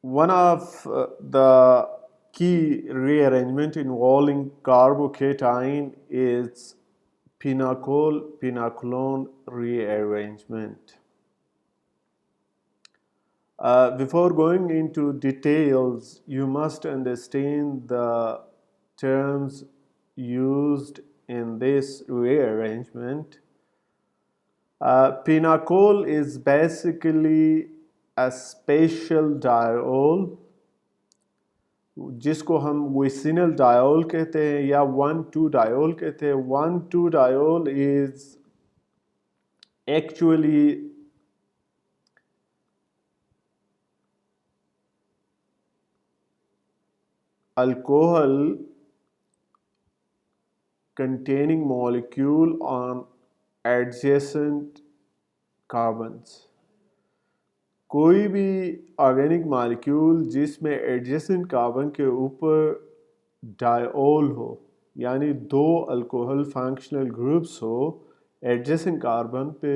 one of the key rearrangement involving carbocation is pinacol-pinacolone rearrangement. Before going into details, you must understand the terms used in this rearrangement. Pinacol is basically a special diol जिसको हम vicinal diol कहते हैं या 1,2 diol कहते हैं. 1,2 diol is actually alcohol containing molecule on adjacent carbons. कोई भी organic molecule जिसमें एडजेसेंट कार्बन के ऊपर डायोल हो, यानी दो अल्कोहल फंक्शनल ग्रुप्स हो एडजेसेंट कार्बन पे,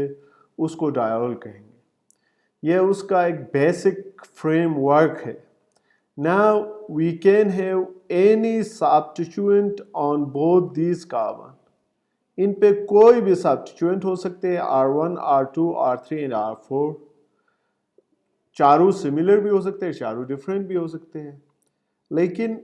उसको डायोल कहेंगे. यह उसका एक बेसिक फ्रेमवर्क है. Now we can have any substituent on both these carbon. इन पे कोई भी सब्स्टिट्यूएंट हो सकते हैं, R1, R2, R3 and R4. चारों सिमिलर भी हो सकते हैं, चारों डिफरेंट भी हो सकते हैं. लेकिन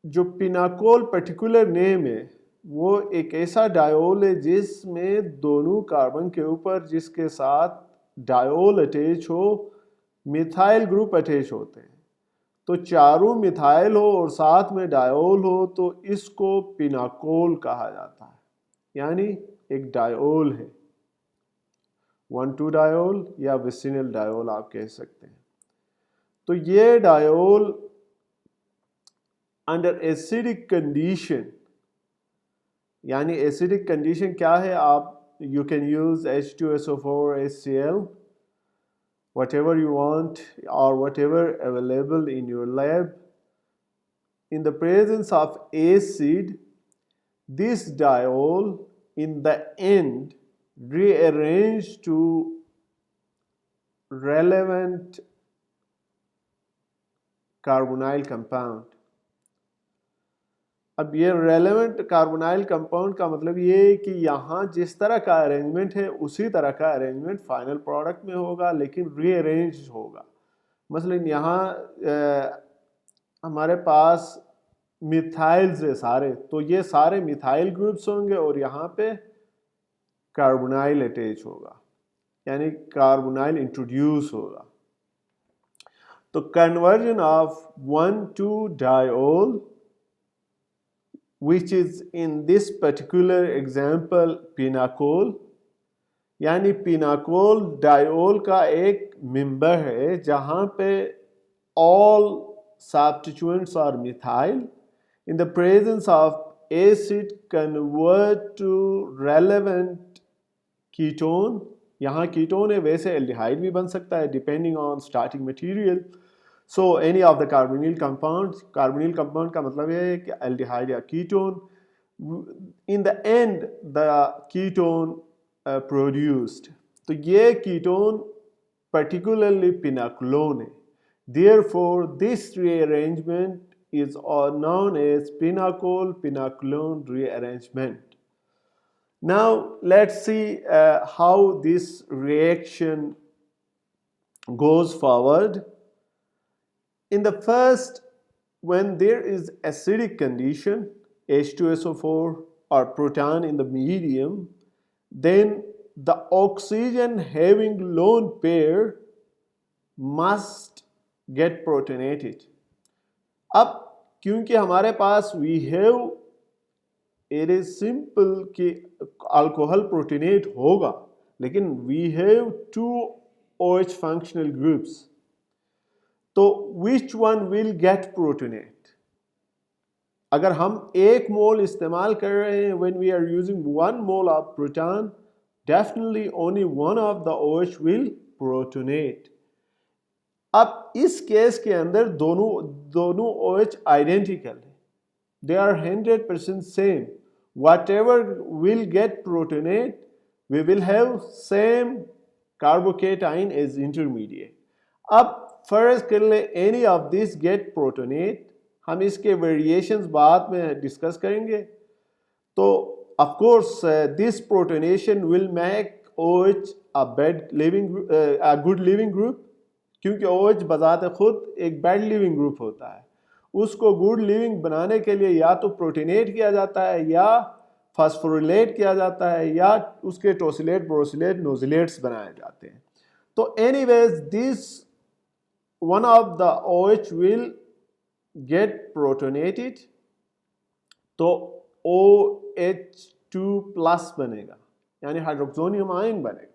जो पिनाकोल पर्टिकुलर नेम है वो एक ऐसा डायोल है जिसमें दोनों कार्बन के ऊपर जिसके साथ डायोल अटैच हो मिथाइल ग्रुप अटैच होते हैं. तो चारों मिथाइल हो और साथ में डायोल हो तो इसको पिनाकोल कहा जाता है, यानी एक डायोल है. 1,2 डायोल या विसिनल डायोल आप कह सकते हैं. तो ये डायोल अंडर एसिडिक कंडीशन, यानी एसिडिक कंडीशन क्या है, आप you can use H2SO4 HCl whatever you want or whatever available in your lab. In the presence of acid, this diol in the end rearrange to relevant carbonyl compound. अब ये relevant carbonyl compound का मतलब ये है कि यहाँ जिस तरह का अरेंजमेंट है उसी तरह का अरेंजमेंट फाइनल प्रोडक्ट में होगा, लेकिन रीअरेंज होगा. मसलन यहाँ हमारे पास मिथाइल्स है सारे, तो ये सारे मिथाइल ग्रुप्स होंगे और यहाँ पे कार्बोनाइल अटैच होगा, यानी कार्बोनाइल इंट्रोड्यूस होगा. तो conversion of 1,2 diol, which is in this particular example pinacol, यानी पिनाकोल डायोल का एक मेंबर है जहां पे all substituents are methyl. In the presence of acid convert to relevant ketone. यहाँ कीटोन है, वैसे एल्डिहाइड भी बन सकता है depending on starting material. So any of the carbonyl compounds. Carbonyl compound का मतलब है कि एल्डिहाइड या ketone. In the end the ketone produced. तो ये कीटोन पर्टिकुलरली पिनाकोलोन है. Therefore this rearrangement is known as pinacol-pinacolone rearrangement. Now let's see how this reaction goes forward. In the first, when there is acidic condition, H2SO4 or proton in the medium, then the oxygen having lone pair must get protonated. अब क्योंकि हमारे पास we have, it is simple कि alcohol प्रोटीनेट होगा, लेकिन we have 2 OH functional groups. तो which one will get protonate? अगर हम 1 मोल इस्तेमाल कर रहे हैं when we are using 1 mole of proton, definitely only one of the OH will protonate. अब इस केस के अंदर दोनों OH आइडेंटिकल है. They are 100% same. Whatever will get protonate, we will have same carbocation as intermediate. अब फर्ज कर ले any of this get protonate, हम इसके वेरिएशंस बाद में डिस्कस करेंगे। तो of course this protonation will make OH a good leaving group, क्योंकि OH बजाते खुद एक बैड लिविंग ग्रुप होता है। उसको गुड लिविंग बनाने के लिए या तो प्रोटीनेट किया जाता है या फास्फोरिलेट किया जाता है या उसके टोसिलेट ब्रोसिलेट नोजिलेट्स बनाए जाते हैं। तो anyways this one of the OH will get protonated, तो OH2 प्लस बनेगा यानी हाइड्रोक्सोनियम आयन बनेगा।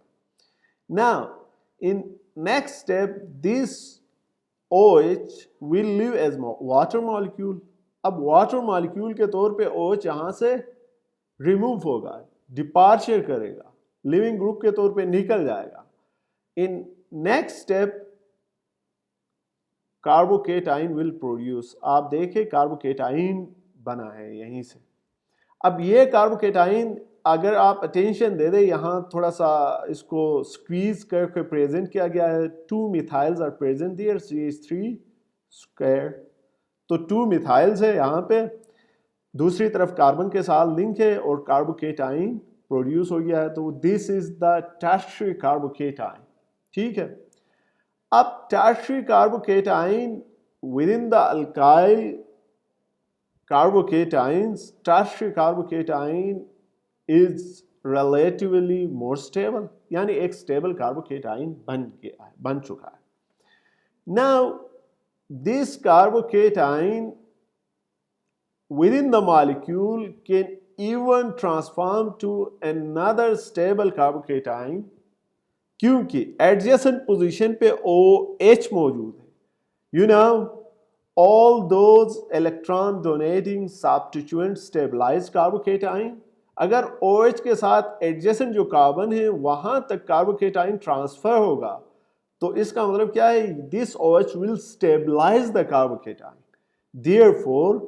Now in next step this OH will live as water molecule। अब वाटर मॉलिक्यूल के तौर पे OH यहाँ से रिमूव होगा, डिपार्चर करेगा, लिविंग ग्रुप के तौर पे निकल जाएगा। इन next step carbocation will produce. आप देखें कार्बोकेटाइन बना है यहीं से। अब ये कार्बोकेटाइन अगर आप अटेंशन दे दें, यहाँ थोड़ा सा इसको स्क्वीज करके प्रेजेंट किया गया है। 2 methyls are present there, CH3 square. तो 2 मिथाइल्स है यहाँ पे, दूसरी तरफ कार्बन के साथ लिंक है और कार्बोकेटाइन प्रोड्यूस हो गया है। तो this is the tertiary carbocation. ठीक है, अब tertiary carbocation within the alkyl carbocations, tertiary carbocation is relatively more stable, यानी एक stable carbocation बन चुका है। Now this carbocation within the molecule can even transform to another stable carbocation, क्योंकि adjacent position पे OH मौजूद है। You know all those electron donating substituent stabilize carbocation, अगर OH के साथ एडजेसेंट जो कार्बन है वहां तक कार्बोकेटाइन ट्रांसफर होगा, तो इसका मतलब क्या है, this OH will stabilize the carbocation. Therefore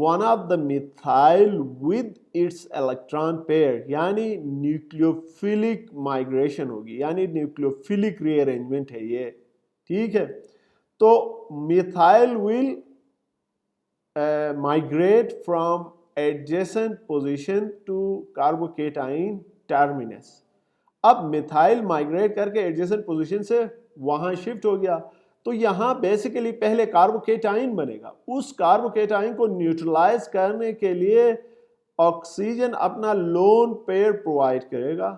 one of the methyl with its electron pair, यानी न्यूक्लियोफिलिक माइग्रेशन होगी, यानी न्यूक्लियोफिलिक रीअरेंजमेंट है ये। ठीक है, तो methyl will migrate from adjacent position to carbocation terminus. अब मिथाइल माइग्रेट करके एडजेसेंट पोजीशन से वहां शिफ्ट हो गया, तो यहाँ बेसिकली पहले कार्बोकेटाइन बनेगा। उस कार्बोकेटाइन को न्यूट्रलाइज करने के लिए ऑक्सीजन अपना लोन पेयर प्रोवाइड करेगा।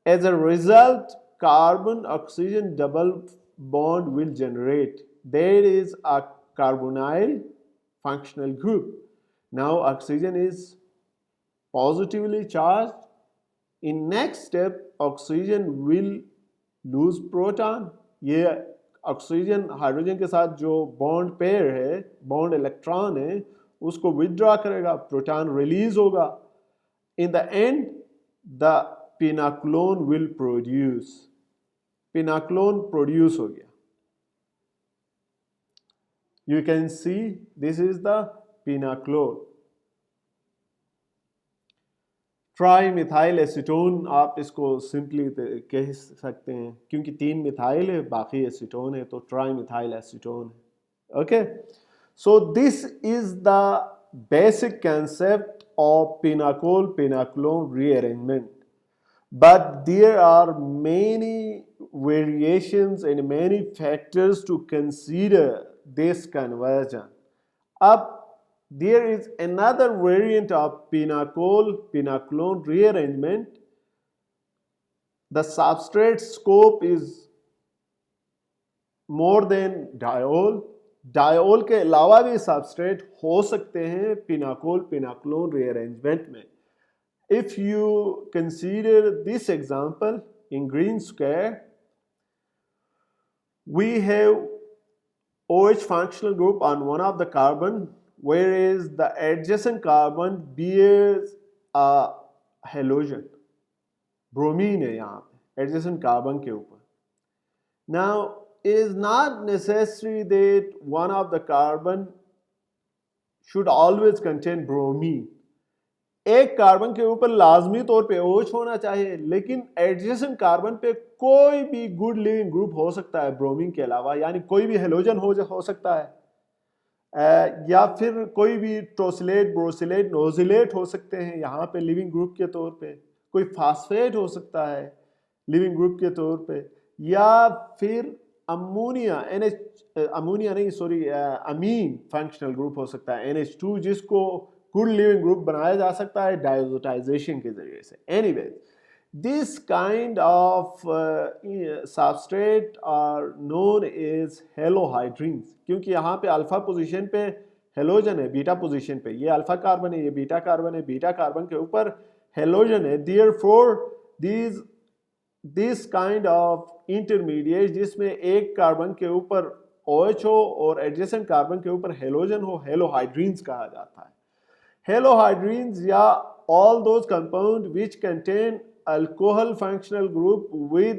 As a result carbon oxygen double bond will generate, there is a carbonyl functional group. Now oxygen is positively charged. In next step oxygen will lose proton, ये oxygen hydrogen के साथ जो bond pair है, bond electron है, उसको withdraw करेगा, proton release होगा। In the end the pinacolone will produce, pinacolone produce हो गया। You can see this is the पिनाक्लोन। Tri methyl acetone आप इसको सिंपली कह सकते हैं, क्योंकि 3 मिथाइल है बाकी एसीटोन है, तो ट्राई मिथाइल एसीटोन है। Okay, so this is the basic concept of pinacol pinacolone rearrangement, but there are many variations and many factors to consider this conversion. अब there is another variant of pinacol pinaclone rearrangement. The substrate scope is more than diol. Diol के अलावा भी substrate हो सकते हैं pinacol pinaclone rearrangement में। If you consider this example in green square, we have OH functional group on one of the carbon, whereas the adjacent carbon bears a halogen, bromine है यहाँ पे adjacent carbon के ऊपर। Now it is not necessary that one of the carbon should always contain bromine। एक carbon के ऊपर लाजमी तौर पे OH होना चाहिए, लेकिन एडजेसेंट कार्बन पे कोई भी गुड लिविंग ग्रुप हो सकता है ब्रोमीन के अलावा, यानी कोई भी हेलोजन हो सकता है, या फिर कोई भी टोसिलेट, ब्रोसिलेट, नोजिलेट हो सकते हैं यहाँ पे लिविंग ग्रुप के तौर पे, कोई फास्फेट हो सकता है लिविंग ग्रुप के तौर पे, या फिर अमोनिया अमोनिया नहीं सॉरी अमीन फंक्शनल ग्रुप हो सकता है NH2, जिसको गुड लिविंग ग्रुप बनाया जा सकता है डायजोटाइजेशन के जरिए से। Anyways this kind of substrate are known as halohydrins, क्योंकि यहाँ पे अल्फा पोजीशन पे हेलोजन है, बीटा पोजीशन पे ये अल्फा कार्बन है, ये बीटा कार्बन है, बीटा कार्बन के ऊपर हेलोजन है। Therefore this kind of intermediate जिसमें एक कार्बन के ऊपर OH हो और एडजेसेंट कार्बन के ऊपर हेलोजन हो, हेलोहाइड्रीन्स कहा जाता है। हेलोहाइड्रीन्स या all those compounds which contain alcohol functional group with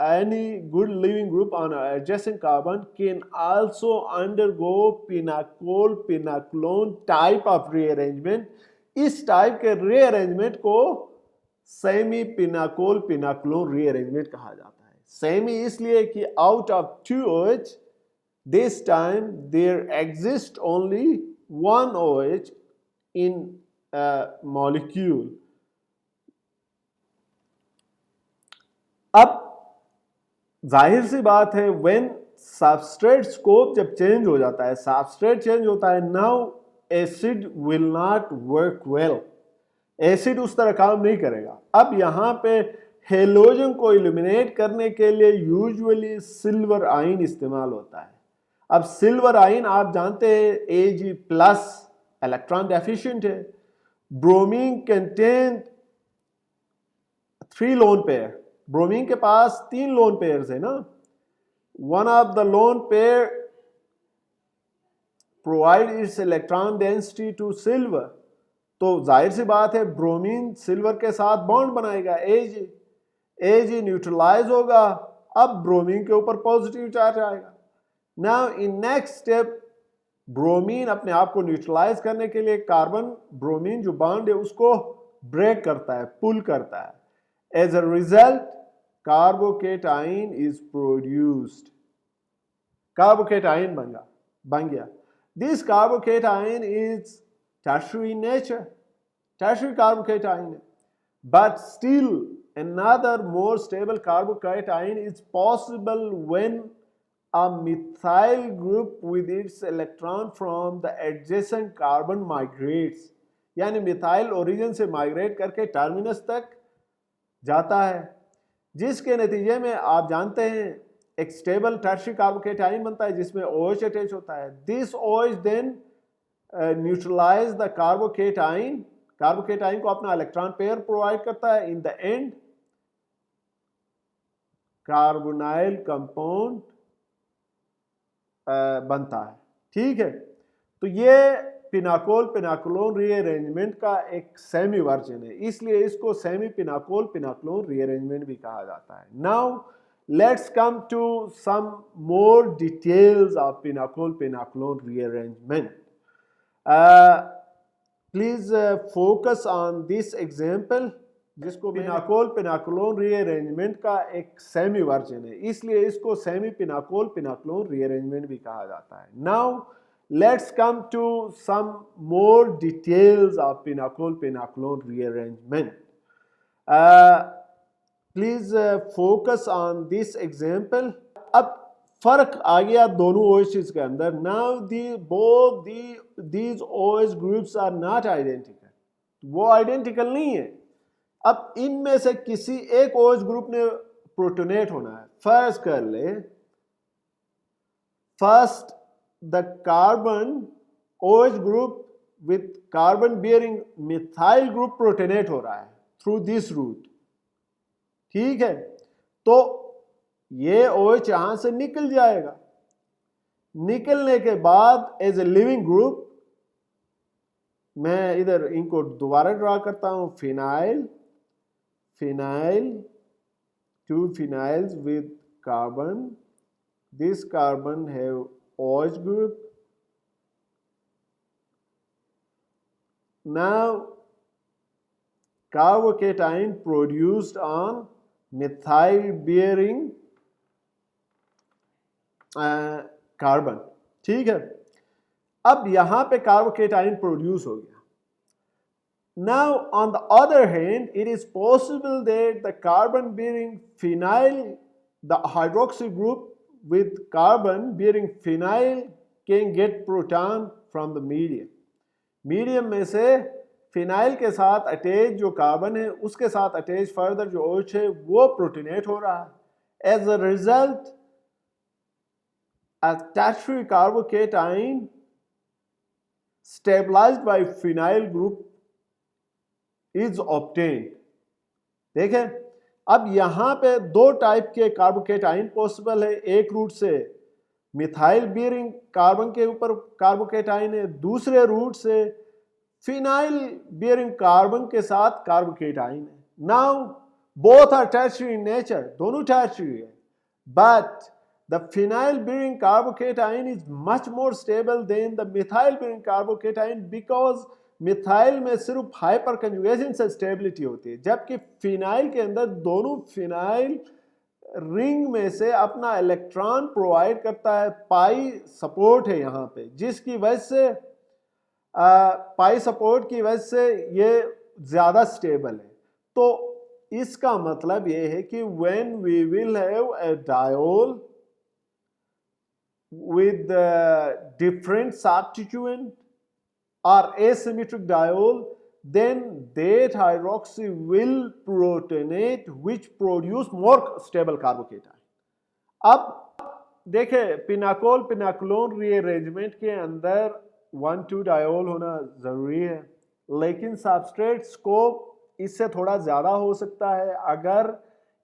any good living group on an adjacent carbon can also undergo pinacol pinacolone type of rearrangement। इस टाइप के रीअरेंजमेंट को सेमी पिनाकोल पिनाकोलोन रीअरेंजमेंट कहा जाता है। Semi इसलिए कि out of 2 OH this time there exists only 1 OH in a molecule। अब जाहिर सी बात है व्हेन सबस्ट्रेट स्कोप जब चेंज हो जाता है, सबस्ट्रेट चेंज होता है, now acid will not work well, acid उस तरह काम नहीं करेगा। अब यहाँ पे हेलोजन को इल्यूमिनेट करने के लिए यूजुअली सिल्वर आयन इस्तेमाल होता है। अब सिल्वर आयन आप जानते हैं Ag+ इलेक्ट्रॉन डेफिशिएंट है। Bromine contain 3 lone pair, bromine के पास 3 लोन पेयर्स है ना। One of the lone pair provide its electron density to silver, तो जाहिर सी बात है ब्रोमीन सिल्वर के साथ बॉन्ड बनाएगा Ag न्यूट्रलाइज होगा, अब ब्रोमीन के ऊपर पॉजिटिव चार्ज आएगा। Now in next step bromine अपने आप को न्यूट्रलाइज करने के लिए कार्बन ब्रोमीन जो बॉन्ड है उसको ब्रेक करता है, पुल करता है। As a result carbocation is produced, carbocation बन गया। This carbocation is tertiary in nature, tertiary carbocation है, but still another more stable carbocation is possible when a methyl group with its electron from the adjacent carbon migrates, यानी methyl origin से migrate करके terminus तक जाता है, जिसके नतीजे में आप जानते हैं एक स्टेबल टर्शियरी कार्बोकेटाइन बनता है जिसमें OH अटैच होता है। This OH then neutralize the carbocation, carbocation को अपना इलेक्ट्रॉन पेयर प्रोवाइड करता है। In the end carbonyl compound बनता है। ठीक है, तो ये पिनाकोल पिनाकोलोन रीअरेंजमेंट का एक सेमी वर्जन है, इसलिए इसको सेमी पिनाकोल पिनाकोलोन रीअरेंजमेंट भी कहा जाता है। Now let's come to some more details of pinacol pinacolone rearrangement. Please focus on this example, जिसको पिनाकोल पिनाकोलोन रीअरेंजमेंट का एक सेमी वर्जन है, इसलिए इसको सेमी पिनाकोल पिनाकोलोन रीअरेंजमेंट भी कहा जाता है। Now let's come to some more details of pinacol pinacolone rearrangement. Please focus on this example. अब फर्क आ गया दोनों OHs के अंदर। Now these OH groups are not identical, वो आइडेंटिकल नहीं है। अब इनमें से किसी एक OH ग्रुप ने प्रोटोनेट होना है। फर्स्ट कर ले, first the carbon OH group with carbon bearing methyl group protonate हो रहा है थ्रू दिस रूट। ठीक है, तो ये OH यहां से निकल जाएगा। निकलने के बाद एज ए लिविंग ग्रुप मैं इधर इनको दोबारा ड्रा करता हूं। Phenyl, phenyl, 2 phenyls with carbon, this carbon have OH group. Now carbocation produced on methyl bearing carbon, ठीक है। अब यहां पे कार्बोकेटाइन प्रोड्यूस हो गया। Now, on the other hand, it is possible that the carbon bearing phenyl, the hydroxy group with carbon bearing phenyl can get proton from the medium. Medium में से phenyl के साथ अटैच जो carbon है उसके साथ अटैच फर्दर जो OH है वो प्रोटोनेट हो रहा है। As a result a tertiary carbocation stabilized by phenyl group is obtained। देखें, अब यहां पे दो टाइप के कार्बोकेटाइन पॉसिबल है। एक रूट से मिथाइल बियरिंग कार्बन के ऊपर कार्बोकेटाइन है, दूसरे रूट से फिनाइल बियरिंग कार्बन के साथ कार्बोकेटाइन है। Now both are tertiary in nature, दोनों टर्शियरी है, but the phenyl bearing carbocation is much more stable than the methyl bearing carbocation because methyl में सिर्फ हाइपर कंजुगेशन से स्टेबिलिटी होती है, जबकि फिनाइल के अंदर दोनों फिनाइल रिंग में से अपना इलेक्ट्रॉन प्रोवाइड करता है। पाई सपोर्ट है यहाँ पे, जिसकी वजह से पाई सपोर्ट की वजह से ये ज़्यादा स्टेबल है। तो इसका मतलब ये है कि when we will have a diol with different substituent or asymmetric diol, then that hydroxy will protonate which produce more stable carbocation। अब देखें, पिनाकोल पिनाकोलोन रीअरेंजमेंट के अंदर 1,2 डायोल होना ज़रूरी है, लेकिन सबस्ट्रेट स्कोप इससे थोड़ा ज़्यादा हो सकता है। अगर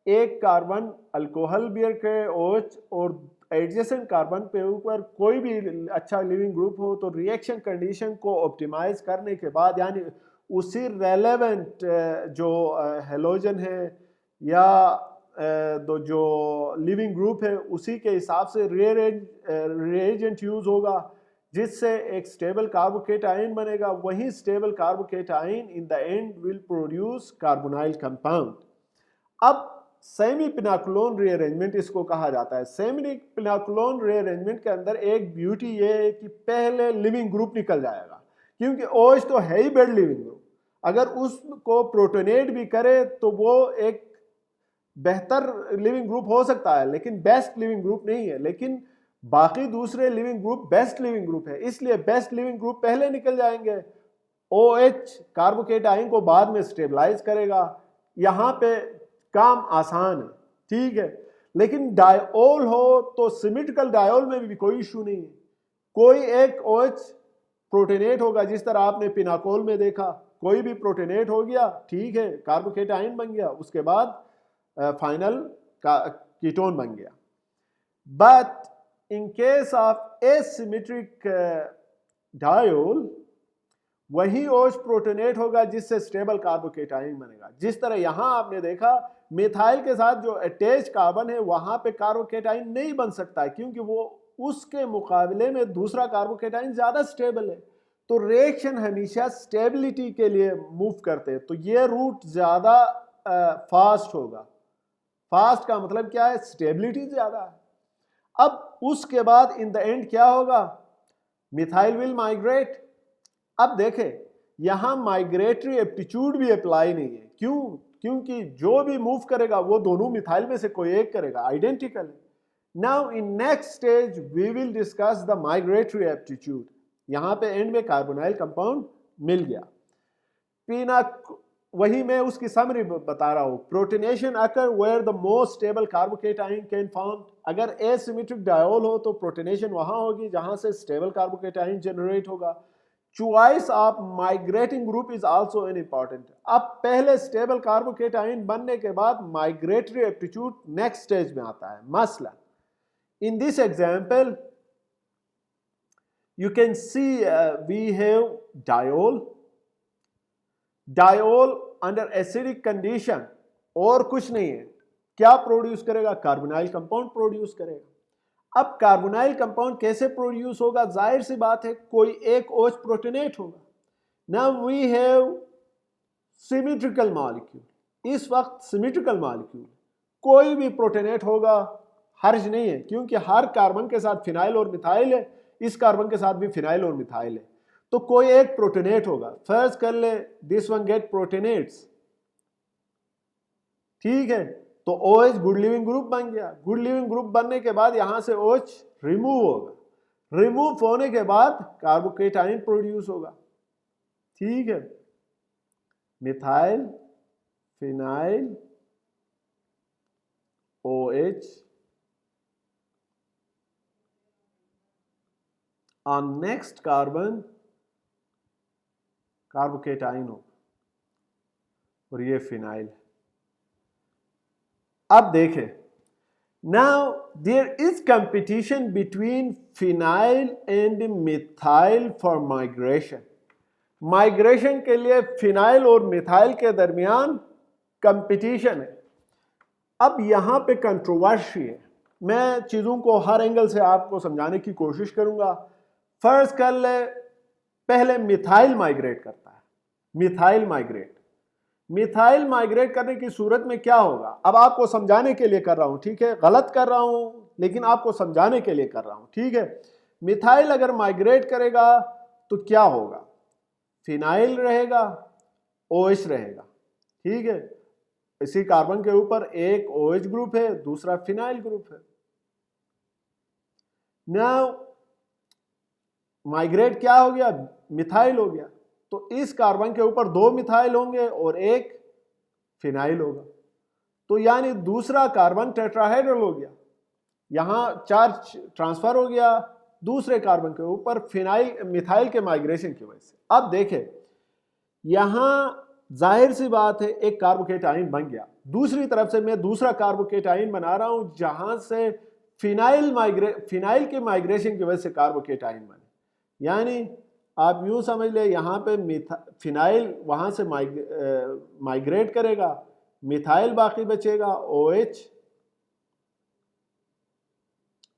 एक कार्बन अल्कोहल बियर के OH और एडजेसेंट कार्बन पे ऊपर कोई भी अच्छा लिविंग ग्रुप हो तो रिएक्शन कंडीशन को ऑप्टिमाइज करने के बाद, यानी उसी रेलेवेंट जो हेलोजन है या जो लिविंग ग्रुप है उसी के हिसाब से रिएजेंट यूज होगा, जिससे एक स्टेबल कार्बोकेटाइन बनेगा। वही stable carbocation in the and will produce carbonyl compound. अब सेमी पिनाकुलोन रीअरेंजमेंट इसको कहा जाता है। सेमी पिनाकुलोन रीअरेंजमेंट के अंदर एक ब्यूटी ये है कि पहले लिविंग ग्रुप निकल जाएगा, क्योंकि OH तो है ही बेड लिविंग ग्रुप। अगर उसको प्रोटोनेट भी करे तो वो एक बेहतर लिविंग ग्रुप हो सकता है, लेकिन बेस्ट लिविंग ग्रुप नहीं है। लेकिन बाकी दूसरे leaving group best leaving group है, इसलिए बेस्ट लिविंग ग्रुप पहले निकल जाएंगे। OH कार्बोकेटाइन को बाद में स्टेबलाइज करेगा। यहाँ पे काम आसान है, ठीक है। लेकिन डायोल हो तो सिमेट्रिकल डायोल में भी कोई इशू नहीं है। कोई एक OH प्रोटोनेट होगा, जिस तरह आपने पिनाकोल में देखा, कोई भी प्रोटोनेट हो गया, ठीक है, कार्बोकेटाइन बन गया, उसके बाद फाइनल कीटोन बन गया। But in case of asymmetric diol, वही OH प्रोटोनेट होगा जिससे स्टेबल कार्बोकेटाइन बनेगा। जिस तरह यहां आपने देखा मिथाइल के साथ जो अटैच कार्बन है वहां पे कार्बोकेटाइन नहीं बन सकता है, क्योंकि वो उसके मुकाबले में दूसरा कार्बोकेटाइन ज्यादा स्टेबल है। तो रिएक्शन हमेशा स्टेबिलिटी के लिए मूव करते हैं, तो ये रूट ज्यादा फास्ट होगा। फास्ट का मतलब क्या है? स्टेबिलिटी ज्यादा है। अब उसके बाद इन द एंड क्या होगा? Methyl will migrate. अब देखें, यहां माइग्रेटरी एप्टीट्यूड भी अप्लाई नहीं है। क्यों? क्योंकि जो भी मूव करेगा वो दोनों मिथाइल में से कोई एक करेगा, identical. Now in next stage we will discuss the migratory aptitude. यहां पे एंड में कार्बोनाइल कंपाउंड मिल गया। वही मैं उसकी समरी बता रहा हूं। Protonation occur where the most stable carbocation can found. अगर एसिमेट्रिक डायोल हो तो प्रोटोनेशन वहां होगी जहां से स्टेबल कार्बोकेटाइन जनरेट होगा। Choice of migrating group is also an important. अब पहले स्टेबल कार्बोकेटाइन बनने के बाद माइग्रेटरी एप्टीट्यूड नेक्स्ट स्टेज में आता है। मसला in this example you can see we have diol under acidic condition, और कुछ नहीं है। क्या प्रोड्यूस करेगा? कार्बोनाइल कंपाउंड प्रोड्यूस करेगा। अब कार्बोनाइल कंपाउंड कैसे प्रोड्यूस होगा? जाहिर सी बात है, कोई एक OH प्रोटोनेट होगा। Now we have symmetrical molecule. इस वक्त सिमेट्रिकल मॉलिक्यूल, कोई भी प्रोटोनेट होगा, हर्ज नहीं है, क्योंकि हर कार्बन के साथ फिनाइल और मिथाइल है, इस कार्बन के साथ भी फिनाइल और मिथाइल है, तो कोई एक प्रोटोनेट होगा। फर्ज कर ले दिस वन गेट प्रोटोनेट्स, ठीक है, तो OH गुड लिविंग ग्रुप बन गया। गुड लिविंग ग्रुप बनने के बाद यहां से OH रिमूव होगा, रिमूव होने के बाद कार्बोकेटाइन प्रोड्यूस होगा, ठीक है, methyl phenyl OH on next carbon carbocation होगा और ये फिनाइल। अब देखें, now there is competition between phenyl and methyl for migration. Migration के लिए फिनाइल और मिथाइल के दरमियान कंपटीशन है। अब यहां पे कंट्रोवर्सी है, मैं चीजों को हर एंगल से आपको समझाने की कोशिश करूंगा। फर्ज कर ले पहले मिथाइल माइग्रेट करता है, मिथाइल माइग्रेट करने की सूरत में क्या होगा, अब आपको समझाने के लिए कर रहा हूं, ठीक है, गलत कर रहा हूं लेकिन आपको समझाने के लिए कर रहा हूं, ठीक है। मिथाइल अगर माइग्रेट करेगा तो क्या होगा, फिनाइल रहेगा, OH रहेगा, ठीक है, इसी कार्बन के ऊपर एक OH ग्रुप है, दूसरा फिनाइल ग्रुप है। नाउ माइग्रेट क्या हो गया, मिथाइल हो गया, तो इस कार्बन के ऊपर 2 मिथाइल होंगे और एक फिनाइल होगा, तो यानी दूसरा कार्बन टेट्राहेड्रल हो गया, यहां चार्ज ट्रांसफर हो गया दूसरे कार्बन के ऊपर फिनाइल मिथाइल के माइग्रेशन की वजह से। अब देखें, यहां जाहिर सी बात है एक कार्बोकेटाइन बन गया, दूसरी तरफ से मैं दूसरा कार्बोकेटाइन बना रहा हूं जहां से फिनाइल के माइग्रेशन की वजह से कार्बोकेटाइन बने। यानी आप यूं समझ ले, यहां पे फिनाइल वहां से माइग्रेट करेगा, मिथाइल बाकी बचेगा OH,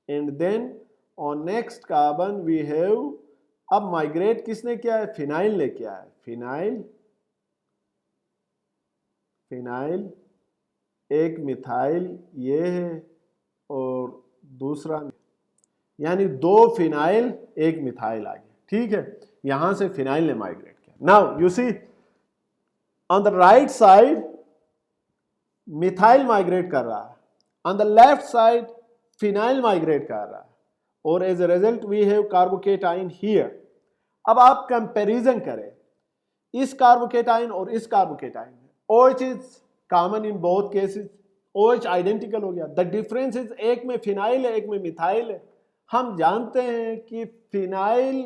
and then on next carbon we have, अब माइग्रेट किसने किया है, फिनाइल ने किया है, फिनाइल एक मिथाइल ये है और दूसरा, यानी 2 फिनाइल एक मिथाइल आ गया, ठीक है, यहां से फिनाइल ने माइग्रेट किया। Now you see on the right side methyl migrate कर रहा है, on the left side phenyl migrate कर रहा है, और as a result we have carbocation here. अब आप कंपैरिजन करें इस कार्बोकेटाइन और इस कार्बोकेटाइन में, OH is common in both cases, OH identical हो गया, द डिफरेंस इज एक में फिनाइल है एक में मिथाइल है। हम जानते हैं कि फिनाइल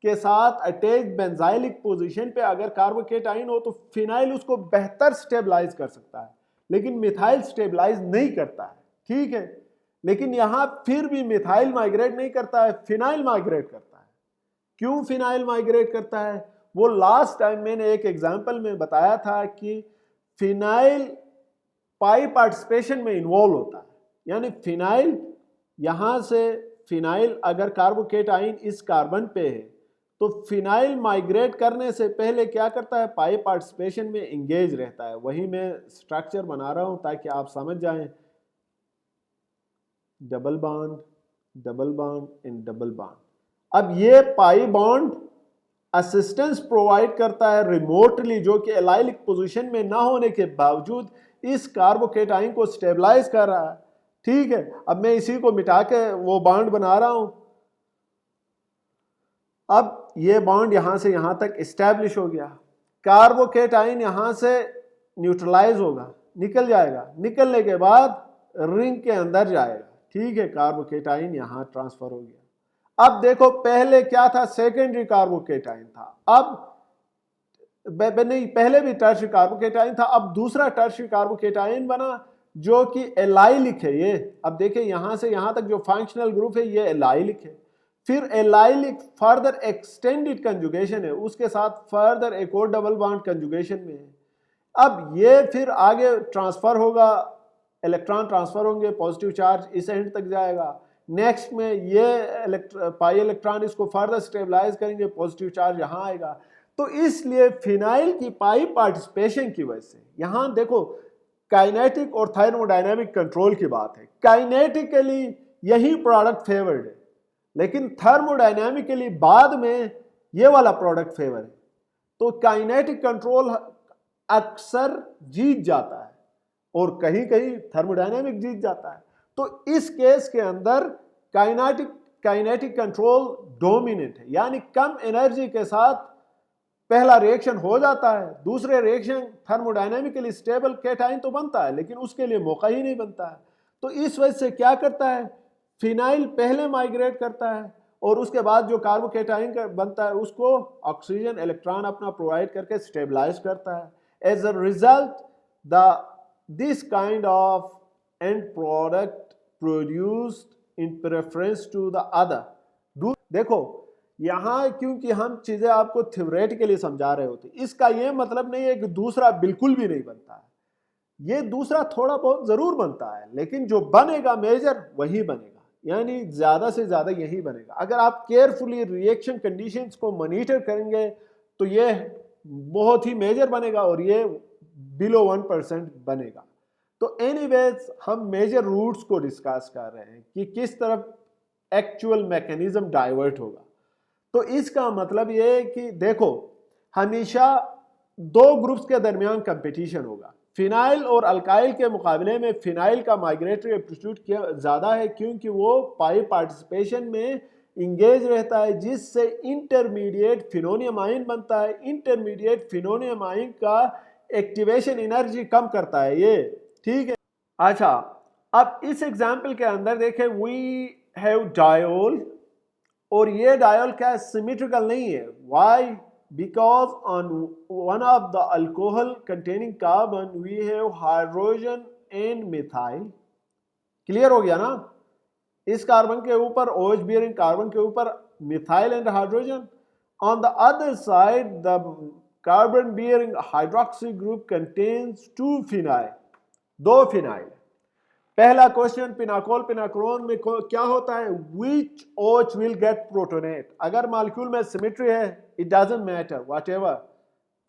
के साथ अटैच बेंजाइलिक पोजीशन पे अगर कार्बोकेटाइन हो तो फिनाइल उसको बेहतर स्टेबलाइज कर सकता है, लेकिन मिथाइल स्टेबलाइज नहीं करता है, ठीक है, लेकिन यहां फिर भी मिथाइल माइग्रेट नहीं करता है, फिनाइल माइग्रेट करता है। क्यों फिनाइल माइग्रेट करता है, वो लास्ट टाइम मैंने एक एग्जांपल में बताया था कि फिनाइल पाई पार्टिसिपेशन में इन्वॉल्व होता है, यानी फिनाइल यहां से फिनाइल अगर कार्बोकेटाइन इस कार्बन पे है तो फिनाइल माइग्रेट करने से पहले क्या करता है, पाई पार्टिसिपेशन में इंगेज रहता है। वही मैं स्ट्रक्चर बना रहा हूं ताकि आप समझ जाएं, double bond and double bond. अब ये पाई बॉन्ड असिस्टेंस प्रोवाइड करता है रिमोटली, जो कि एलाइलिक पोजीशन में ना होने के बावजूद इस कार्बोकेटाइन को स्टेबलाइज कर रहा है, ठीक है। अब मैं इसी को मिटा के वो बॉन्ड बना रहा हूं, अब ये बॉन्ड यहां से यहां तक एस्टैब्लिश हो गया, कार्बोकेटाइन यहां से न्यूट्रलाइज होगा, निकल जाएगा, निकलने के बाद रिंग के अंदर जाएगा, ठीक है, कार्बोकेटाइन यहां ट्रांसफर हो गया। अब देखो पहले क्या था, सेकेंडरी कार्बोकेटाइन था, अब नहीं पहले भी टर्शियरी कार्बोकेटाइन था, अब दूसरा टर्शियरी कार्बोकेटाइन बना जो कि एलाइलिक है। ये अब देखिए यहां से यहां तक जो फंक्शनल ग्रुप है ये एलाइलिक है, फिर एलाइलिक फर्दर एक्सटेंडेड कंजुगेशन है, उसके साथ फर्दर एक और डबल बॉन्ड कंजुगेशन में है। अब ये फिर आगे ट्रांसफर होगा, इलेक्ट्रॉन ट्रांसफर होंगे, पॉजिटिव चार्ज इस एंड तक जाएगा, नेक्स्ट में ये पाई इलेक्ट्रॉन इसको फर्दर स्टेबलाइज करेंगे, पॉजिटिव चार्ज यहां आएगा। तो इसलिए फिनाइल की पाई पार्टिसिपेशन की वजह से यहां देखो काइनेटिक और थर्मोडायनेमिक कंट्रोल की बात है। काइनेटिकली यही प्रोडक्ट फेवर्ड है, लेकिन थर्मोडायनेमिकली बाद में ये वाला प्रोडक्ट फेवर है। तो काइनेटिक कंट्रोल अक्सर जीत जाता है और कहीं कहीं थर्मोडायनेमिक जीत जाता है। तो इस केस के अंदर काइनेटिक कंट्रोल डोमिनेट है, यानी कम एनर्जी के साथ पहला रिएक्शन हो जाता है, दूसरे रिएक्शन थर्मोडायनेमिकली स्टेबल केटाइन तो बनता है लेकिन उसके लिए मौका ही नहीं बनता है। तो इस वजह से क्या करता है, फिनाइल पहले माइग्रेट करता है और उसके बाद जो कार्बोकेटाइन बनता है उसको ऑक्सीजन इलेक्ट्रॉन अपना प्रोवाइड करके स्टेबलाइज करता है। As a result this kind of end product produced in preference to the other. देखो यहाँ क्योंकि हम चीजें आपको थ्योरेटिकली समझा रहे होते, इसका ये मतलब नहीं है कि दूसरा बिल्कुल भी नहीं बनता है। ये दूसरा थोड़ा बहुत जरूर बनता है, लेकिन जो बनेगा मेजर वही बनेगा, यानी ज्यादा से ज्यादा यही बनेगा। अगर आप केयरफुली रिएक्शन कंडीशंस को मॉनिटर करेंगे तो ये बहुत ही मेजर बनेगा और ये बिलो 1% बनेगा। तो एनीवेज हम मेजर रूट्स को डिस्कस कर रहे हैं कि किस तरफ एक्चुअल मैकेनिज्म डाइवर्ट होगा। तो इसका मतलब ये है कि देखो हमेशा दो ग्रुप्स के दरमियान कंपटीशन होगा। फिनाइल और अल्काइल के मुकाबले में फिनाइल का माइग्रेटरी एप्टीट्यूड ज़्यादा है क्योंकि वो पाई पार्टिसिपेशन में इंगेज रहता है, जिससे इंटरमीडिएट फिनोनियम आयन बनता है। इंटरमीडिएट फिनोनियम आयन का एक्टिवेशन एनर्जी कम करता है ये, ठीक है। अच्छा, अब इस एग्जाम्पल के अंदर देखें, वी हैव डायोल और ये डायोल क्या सिमेट्रिकल नहीं है। Why? Because on one of the alcohol containing carbon we have hydrogen and methyl. Clear हो गया ना? इस कार्बन के ऊपर OH बियरिंग कार्बन के ऊपर methyl and hydrogen. On the other side the carbon bearing hydroxy group contains 2 phenyl, 2 phenyl. पहला question pinacol pinacolone में क्या होता है, which OH will get protonate. अगर मॉलिक्यूल में सिमेट्री है, इट डजंट मैटर, व्हाटएवर,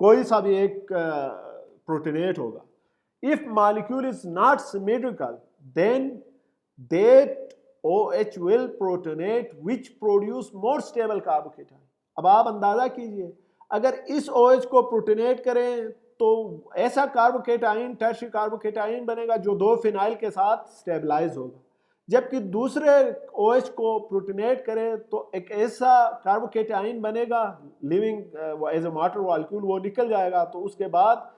कोई सा भी एक प्रोटोनेट होगा। If molecule is not symmetrical then that OH will protonate which produce more stable carbocation. अब आप अंदाजा कीजिए, अगर इस OH को प्रोटोनेट करें तो ऐसा कार्बोकेटाइन, टर्शियरी कार्बोकेटाइन बनेगा जो 2 फिनाइल के साथ स्टेबलाइज होगा, जबकि दूसरे OH को प्रोटोनेट करें तो एक ऐसा कार्बोकेटाइन बनेगा leaving as a water molecule, वो निकल जाएगा। तो उसके बाद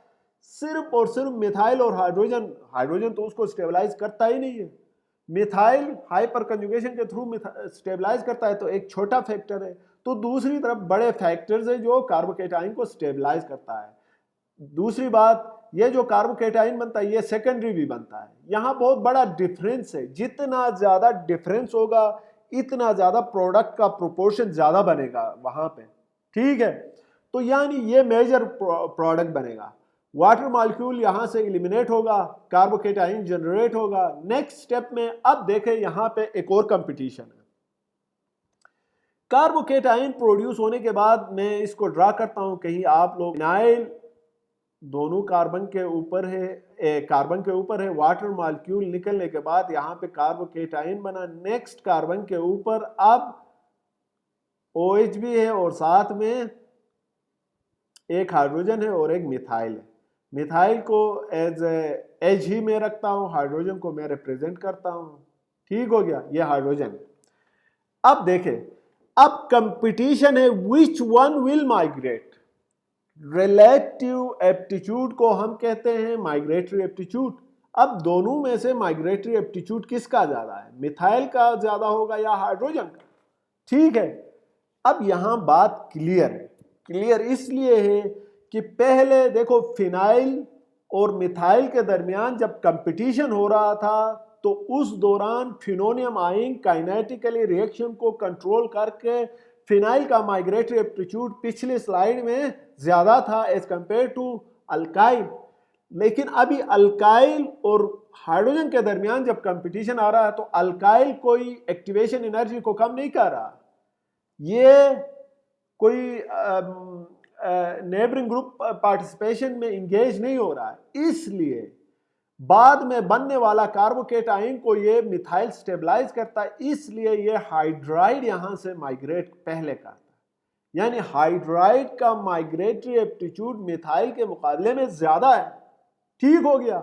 सिर्फ और सिर्फ मिथाइल और हाइड्रोजन तो उसको स्टेबलाइज करता ही नहीं है। मिथाइल हाइपर कंजुगेशन के थ्रू स्टेबलाइज करता है, तो एक छोटा फैक्टर है। तो दूसरी तरफ बड़े फैक्टर्स है जो कार्बोकेटाइन को स्टेबलाइज करता है। दूसरी बात, ये जो कार्बोकेटाइन बनता है ये सेकेंडरी भी बनता है। यहाँ बहुत बड़ा डिफरेंस है, जितना ज्यादा डिफरेंस होगा इतना ज्यादा प्रोडक्ट का प्रोपोर्शन ज्यादा बनेगा वहां पे, ठीक है। तो यानी ये मेजर प्रोडक्ट बनेगा। वाटर मॉलिक्यूल यहां से एलिमिनेट होगा, कार्बोकेटाइन जनरेट होगा। नेक्स्ट स्टेप में अब देखें, यहां पे एक और कंपटीशन है। कार्बोकेटाइन प्रोड्यूस होने के बाद मैं इसको ड्रा करता हूं, कहीं आप लोग, फिनाइल दोनों कार्बन के ऊपर है, वाटर मॉलिक्यूल निकलने के बाद यहाँ पे कार्बोकेटाइन बना। नेक्स्ट कार्बन के ऊपर अब OH भी है और साथ में एक हाइड्रोजन है और एक मिथाइल है। मिथाइल को एज ही में रखता हूँ, हाइड्रोजन को मैं रिप्रेजेंट करता हूँ, ठीक हो गया, ये हाइड्रोजन। अब देखें, अब कंपटीशन है, which one will migrate. Relative aptitude को हम कहते हैं माइग्रेटरी एप्टीट्यूड। अब दोनों में से माइग्रेटरी एप्टीट्यूड किसका ज्यादा है, मिथाइल का ज्यादा होगा या हाइड्रोजन का, ठीक है। अब यहां बात क्लियर है। क्लियर इसलिए है कि पहले देखो फिनाइल और मिथाइल के दरमियान जब कंपटीशन हो रहा था तो उस दौरान फिनोनियम आयन काइनेटिकली रिएक्शन को कंट्रोल करके फिनाइल का माइग्रेटरी एप्टीट्यूड पिछली स्लाइड में ज्यादा था एज कंपेयर टू अल्काइल। लेकिन अभी अल्काइल और हाइड्रोजन के दरमियान जब कंपटीशन आ रहा है तो अल्काइल कोई एक्टिवेशन एनर्जी को कम नहीं कर रहा, ये कोई नेबरिंग ग्रुप पार्टिसिपेशन में इंगेज नहीं हो रहा है। इसलिए बाद में बनने वाला कार्बोकेटाइन को ये मिथाइल स्टेबलाइज करता है, इसलिए ये हाइड्राइड यहां से माइग्रेट पहले करता है। यानी हाइड्राइड का माइग्रेटरी एप्टीट्यूड मिथाइल के मुकाबले में ज्यादा है। ठीक हो गया।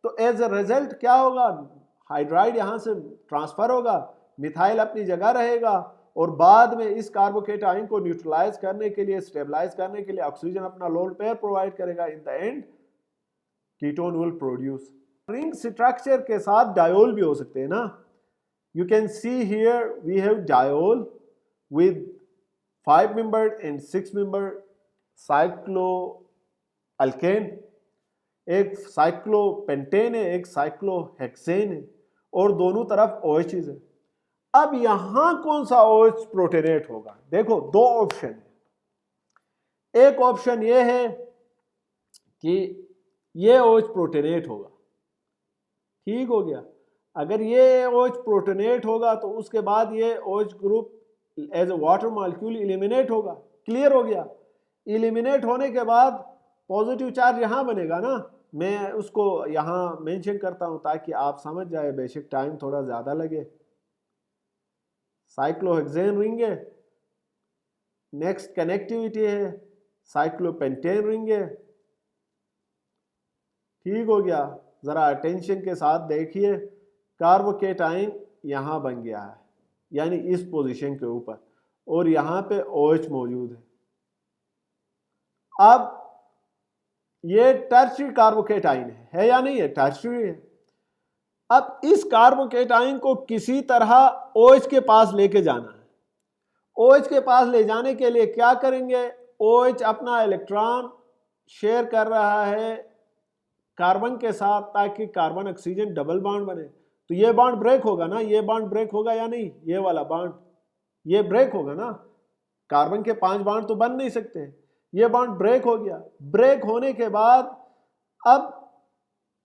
तो एज अ रिजल्ट क्या होगा, हाइड्राइड यहां से ट्रांसफर होगा, मिथाइल अपनी जगह रहेगा, और बाद में इस कार्बोकेटाइन को न्यूट्रलाइज करने के लिए, स्टेबलाइज करने के लिए ऑक्सीजन अपना लोन पेयर प्रोवाइड करेगा। In the end ketone will produce. Ring structure के साथ डायोल भी हो सकते हैं ना। You can see here we have diol with 5 membered and 6 membered cycloalkane, एक साइक्लोपेंटेन है, एक साइक्लोहेक्सेन है, और दोनों तरफ OHs है। अब यहां कौन सा OH प्रोटोनेट होगा? देखो दो ऑप्शन है। एक ऑप्शन ये है कि ये OH प्रोटोनेट होगा। ठीक हो गया। अगर ये OH प्रोटोनेट होगा तो उसके बाद ये OH group as a water molecule eliminate होगा। क्लियर हो गया। इलिमिनेट होने के बाद पॉजिटिव चार्ज यहां बनेगा ना, मैं उसको यहां मेंशन करता हूं ताकि आप समझ जाए, बेशक टाइम थोड़ा ज्यादा लगे। साइक्लोहेक्सेन रिंग है, नेक्स्ट कनेक्टिविटी है, साइक्लोपेंटेन रिंग है। ठीक हो गया। जरा अटेंशन के साथ देखिए, कार्बोकेटाइन यहां बन गया है, यानी इस पोजीशन के ऊपर, और यहां पे OH मौजूद है। अब ये टर्शियरी कार्बोकेटाइन है या नहीं है? टर्शियरी है। अब इस कार्बोकेटाइन को किसी तरह OH के पास लेके जाना है। OH के पास ले जाने के लिए क्या करेंगे? OH अपना इलेक्ट्रॉन शेयर कर रहा है कार्बन के साथ, ताकि कार्बन ऑक्सीजन डबल बॉन्ड बने। तो ये बॉन्ड ब्रेक होगा ना, ये बॉन्ड ब्रेक होगा या नहीं? ये वाला बॉन्ड ये ब्रेक होगा ना। कार्बन के 5 बॉन्ड तो बन नहीं सकते। ये बॉन्ड ब्रेक हो गया। ब्रेक होने के बाद अब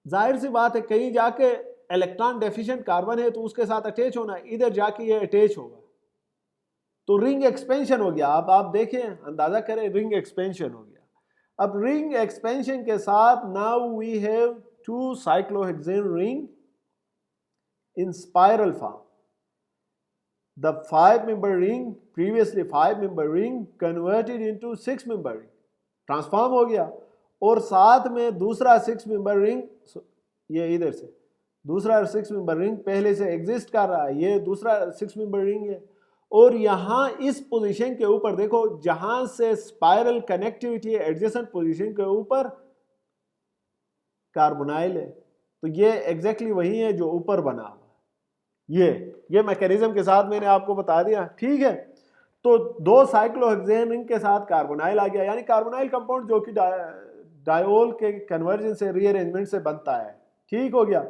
जाहिर सी बात है, कहीं जाके इलेक्ट्रॉन डेफिशिएंट कार्बन है तो उसके साथ अटैच होना है, इधर जाके ये अटैच होगा, तो रिंग एक्सपेंशन हो गया। अब आप देखें, अंदाजा करें, रिंग एक्सपेंशन हो गया। अब रिंग एक्सपेंशन के साथ now we have 2 cyclohexane ring in spiral form. The 5-member ring, previously 5-member ring, converted into 6-member ring, transform हो गया। और साथ में दूसरा 6-member ring, ये इधर से दूसरा 6-member ring पहले से एग्जिस्ट कर रहा है, ये दूसरा 6-member ring है। और यहाँ इस पोजीशन के ऊपर देखो, जहां से स्पाइरल कनेक्टिविटी है, एडजेसेंट पोजीशन के ऊपर कार्बोनाइल है। तो ये एग्जैक्टली वही है जो ऊपर बना हुआ। ये मैकेनिज्म के साथ मैंने आपको बता दिया। ठीक है। तो 2 साइक्लोहेक्सेन रिंग के साथ कार्बोनाइल आ गया, यानी कार्बोनाइल कंपाउंड जो कि डायोल के कन्वर्जन से, रीअरेंजमेंट से बनता है। ठीक हो गया।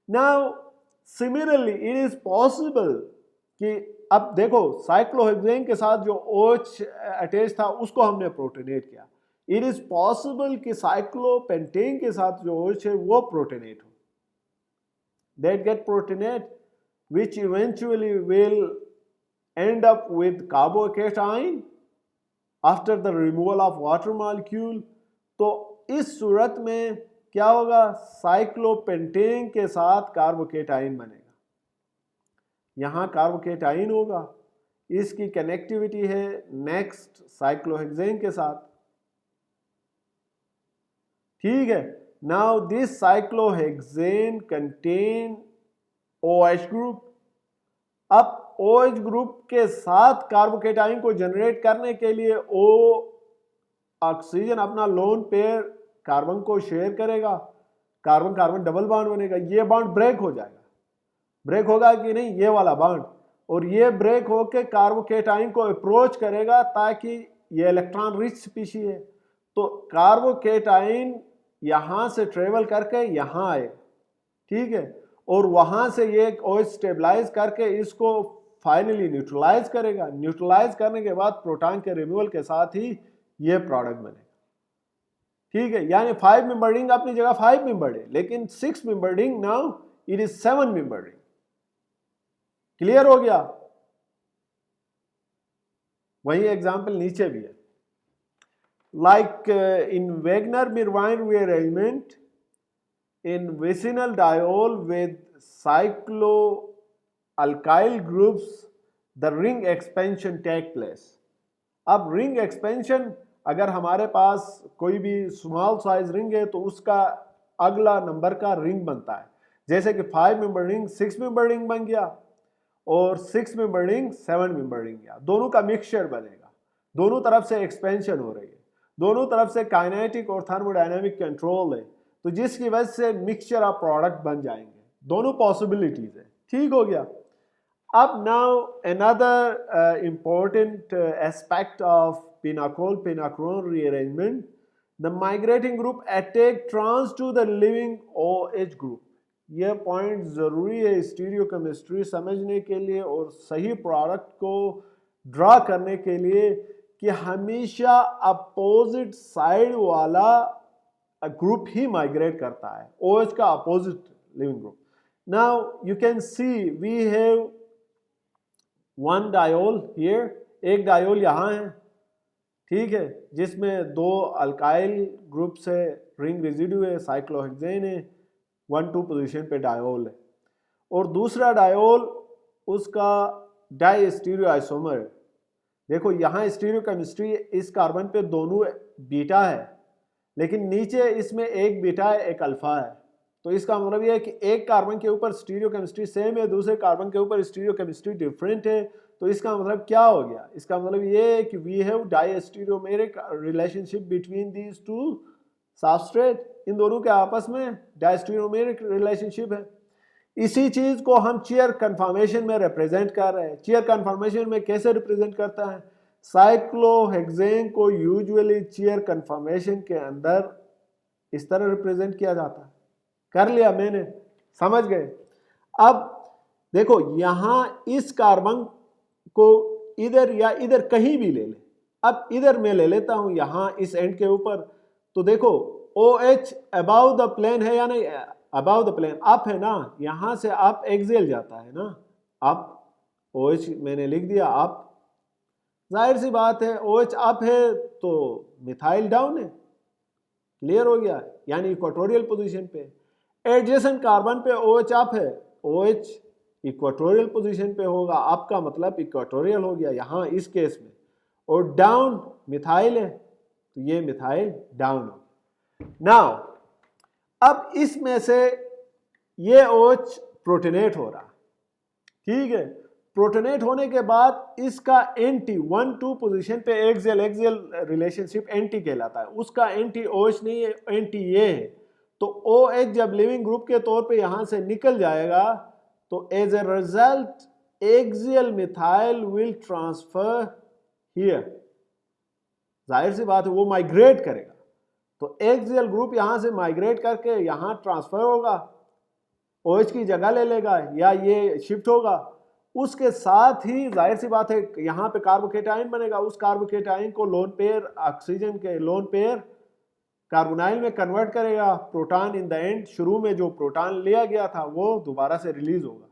Now similarly it is possible कि अब देखो, साइक्लोहेक्सेन के साथ जो OH अटैच था उसको हमने प्रोटोनेट किया। इट इज पॉसिबल कि साइक्लोपेंटेन के साथ जो OH है वो प्रोटोनेट हो, that get protonate, which eventually will end up with carbocation after the removal of water molecule। तो इस सूरत में क्या होगा? साइक्लोपेंटेन के साथ कार्बोकेटाइन बनेगा, यहां कार्बोकेटाइन होगा, इसकी कनेक्टिविटी है नेक्स्ट साइक्लोहेक्सेन के साथ। ठीक है। Now this cyclohexane contain OH group। अब OH ग्रुप के साथ कार्बोकेटाइन को जनरेट करने के लिए ऑक्सीजन अपना लोन पेयर कार्बन को शेयर करेगा, कार्बन कार्बन डबल बॉन्ड बनेगा, ये बॉन्ड ब्रेक हो जाएगा। ब्रेक होगा कि नहीं? ये वाला बॉन्ड, और ये ब्रेक होके कार्बोकेटाइन को अप्रोच करेगा, ताकि ये इलेक्ट्रॉन रिच स्पीशीज है। तो कार्बोकेटाइन यहां से ट्रेवल करके यहां आए, ठीक है, और वहां से ये OH स्टेबलाइज करके इसको फाइनली न्यूट्रलाइज करेगा। न्यूट्रलाइज करने के बाद प्रोटॉन के रिमूवल के साथ ही ये प्रोडक्ट बनेगा। ठीक है। यानी 5 मेंबर रिंग अपनी जगह 5 मेंबर है, लेकिन 6 member ring now it is 7 member ring. Clear हो गया? वही एग्जाम्पल नीचे भी है। Like in Wegener-Mirvine rearrangement, in vicinal diol with cycloalkyl groups the ring expansion take place. अब रिंग एक्सपेंशन, अगर हमारे पास कोई भी स्मॉल साइज रिंग है तो उसका अगला नंबर का रिंग बनता है, जैसे कि 5 मेंबर रिंग 6 मेंबर रिंग बन गया और 6 मेंबर रिंग 7 मेंबर रिंग गया, दोनों का मिक्सचर बनेगा, दोनों तरफ से एक्सपेंशन हो रही है, दोनों तरफ से काइनेटिक और थर्मोडायनेमिक कंट्रोल है, तो जिसकी वजह से मिक्सचर ऑफ प्रोडक्ट बन जाएंगे, दोनों पॉसिबिलिटीज है। ठीक हो गया। अब now another important aspect of pinacol-pinacron rearrangement, the migrating group attack trans to the living OH group. यह पॉइंट ज़रूरी है स्टीरियोकेमिस्ट्री समझने के लिए और सही प्रोडक्ट को ड्रा करने के लिए कि हमेशा अपोजिट साइड वाला ग्रुप ही माइग्रेट करता है, OH का opposite leaving group. Now you can see we have one diol here, एक डायोल यहाँ है, ठीक है, जिसमें 2 अल्काइल ग्रुप से रिंग रेजिड्यू है, साइक्लोहेक्सेन है, 1-2 पोजीशन पे डायोल है, और दूसरा डायोल उसका डाई स्टीरियो आइसोमर है। देखो यहाँ स्टीरियोकेमिस्ट्री, इस कार्बन पे दोनों बीटा है, लेकिन नीचे इसमें एक बीटा है एक अल्फा है, तो इसका मतलब यह है कि एक कार्बन के ऊपर स्टीरियोकेमिस्ट्री सेम है, दूसरे कार्बन के ऊपर स्टीरियोकेमिस्ट्री डिफरेंट है। तो इसका मतलब क्या हो गया, इसका मतलब ये है कि we have diastereomeric relationship between these two substrate, इन दोनों के आपस में डायस्टीरियोमेरिक रिलेशनशिप है। इसी चीज को हम चेयर कन्फर्मेशन में रिप्रेजेंट कर रहे हैं। चेयर कन्फर्मेशन में कैसे रिप्रेजेंट करता है, साइक्लोहेक्सेन को यूजुअली चेयर कन्फर्मेशन के अंदर इस तरह रिप्रेजेंट किया जाता है। कर लिया मैंने, समझ गए। अब देखो यहां इस कार्बन को इधर या इधर कहीं भी ले ले, अब इधर मैं ले लेता हूं यहां इस एंड के ऊपर, तो देखो OH अबाउ द प्लेन है या नहीं, अबाउ द प्लेन अप है ना, यहां से अप एक्सेल जाता है ना, अप OH मैंने लिख दिया अप, जाहिर सी बात है OH अप है तो मिथाइल डाउन है, क्लियर हो गया, यानी इक्वेटोरियल पोजीशन पे। एडजेसेंट कार्बन पे OH अप है, OH इक्वेटोरियल पोजीशन पे होगा, अप का मतलब इक्वेटोरियल हो गया यहाँ इस केस में, और डाउन मिथाइल है तो ये मिथाइल डाउन हो। नाउ अब इसमें से ये OH प्रोटोनेट हो रहा, ठीक है, प्रोटोनेट होने के बाद इसका एंटी 1-2 पोजीशन पे एक्सियल रिलेशनशिप एंटी कहलाता है, उसका एंटी OH नहीं है, एंटी ये है। तो OH जब लिविंग ग्रुप के तौर पे यहां से निकल जाएगा तो as a result axial methyl will transfer here, जाहिर सी बात है वो माइग्रेट करेगा, तो एक्सियल ग्रुप यहां से माइग्रेट करके यहां ट्रांसफर होगा, OH की जगह ले लेगा या ये शिफ्ट होगा। उसके साथ ही जाहिर सी बात है यहाँ पे कार्बोकेटाइन बनेगा, उस कार्बोकेटाइन को लोन पेयर ऑक्सीजन के लोन पेयर कार्बोनाइल में कन्वर्ट करेगा, प्रोटॉन इन द एंड, शुरू में जो प्रोटॉन लिया गया था वो दोबारा से रिलीज होगा,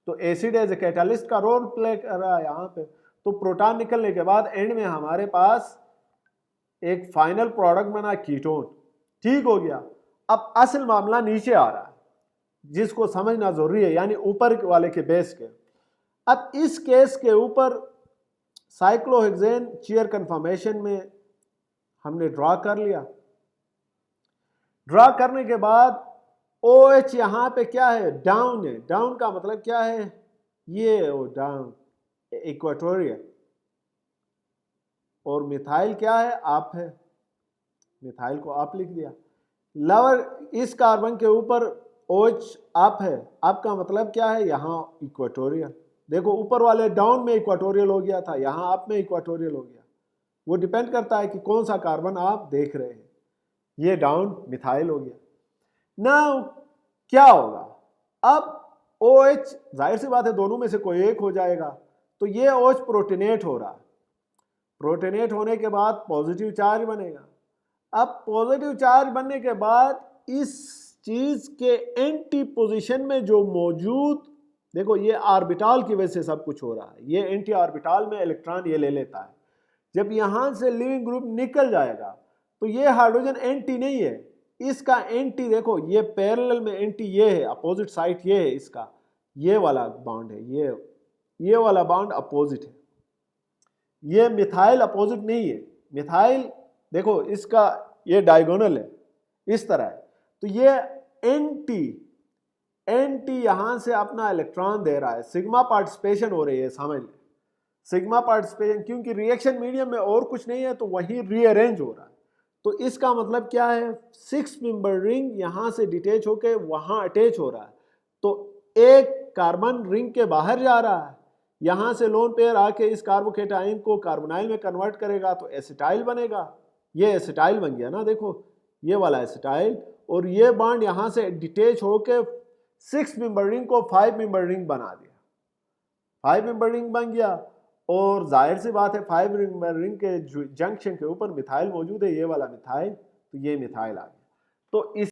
तो एसिड एज ए कैटालिस्ट का रोल प्ले कर रहा है यहाँ पे। तो प्रोटॉन निकलने के बाद एंड में हमारे पास एक फाइनल प्रोडक्ट बना कीटोन, ठीक हो गया। अब असल मामला नीचे आ रहा है जिसको समझना जरूरी है, यानी ऊपर वाले के बेस के। अब इस केस के ऊपर साइक्लोहेक्सेन चेयर कन्फर्मेशन में हमने ड्रॉ कर लिया, ड्रॉ करने के बाद OH यहां पे क्या है, डाउन है, डाउन का मतलब क्या है, ये वो डाउन इक्वेटोरियल, और मिथाइल क्या है, अप है, मिथाइल को अप लिख दिया। लवर इस कार्बन के ऊपर OH अप है, अप का मतलब क्या है, यहां इक्वेटोरियल, देखो ऊपर वाले डाउन में इक्वेटोरियल हो गया था, यहां अप में इक्वेटोरियल हो गया, वो डिपेंड करता है कि कौन सा कार्बन आप देख रहे हैं। ये डाउन मिथाइल हो गया। नाउ क्या होगा, अब OH जाहिर सी बात है दोनों में से कोई एक हो जाएगा, तो ये OH प्रोटोनेट हो रहा है, प्रोटोनेट होने के बाद पॉजिटिव चार्ज बनेगा। अब पॉजिटिव चार्ज बनने के बाद इस चीज के एंटी पोजीशन में जो मौजूद, देखो ये ऑर्बिटल की वजह से सब कुछ हो रहा है, ये एंटी ऑर्बिटल में इलेक्ट्रॉन ये ले लेता है, जब यहां से लिविंग ग्रुप निकल जाएगा तो ये हाइड्रोजन एंटी नहीं है, इसका एंटी देखो, ये पैरेलल में एंटी ये है, अपोजिट साइड ये है इसका, ये वाला बॉन्ड है, ये वाला बॉन्ड अपोजिट है। ये मिथाइल अपोजिट नहीं है, मिथाइल देखो इसका ये डायगोनल है, इस तरह है। तो ये एंटी यहां से अपना इलेक्ट्रॉन दे रहा है, सिग्मा पार्टिसिपेशन हो रही है, समझ ले, सिग्मा पार्टिसिपेशन, क्योंकि रिएक्शन मीडियम में और कुछ नहीं है तो वही रीअरेंज हो रहा है। तो इसका मतलब क्या है, 6 मेंबर रिंग यहां से डिटेच होके वहां अटैच हो रहा है, तो एक कार्बन रिंग के बाहर जा रहा है, यहां से लोन पेयर आके इस कार्बोकेटाइन को कार्बोनाइल में कन्वर्ट करेगा तो एसिटाइल बनेगा। ये एसिटाइल बन गया ना, देखो ये वाला एसिटाइल, और ये बॉन्ड यहां से डिटेच होके 6 मेंबर रिंग को 5 मेंबर रिंग बना दिया, 5 मेंबर रिंग बन गया। और जाहिर सी बात है 5 मेंबर रिंग के जंक्शन के ऊपर मिथाइल मौजूद है, ये वाला मिथाइल, तो ये मिथाइल आ गया। तो इस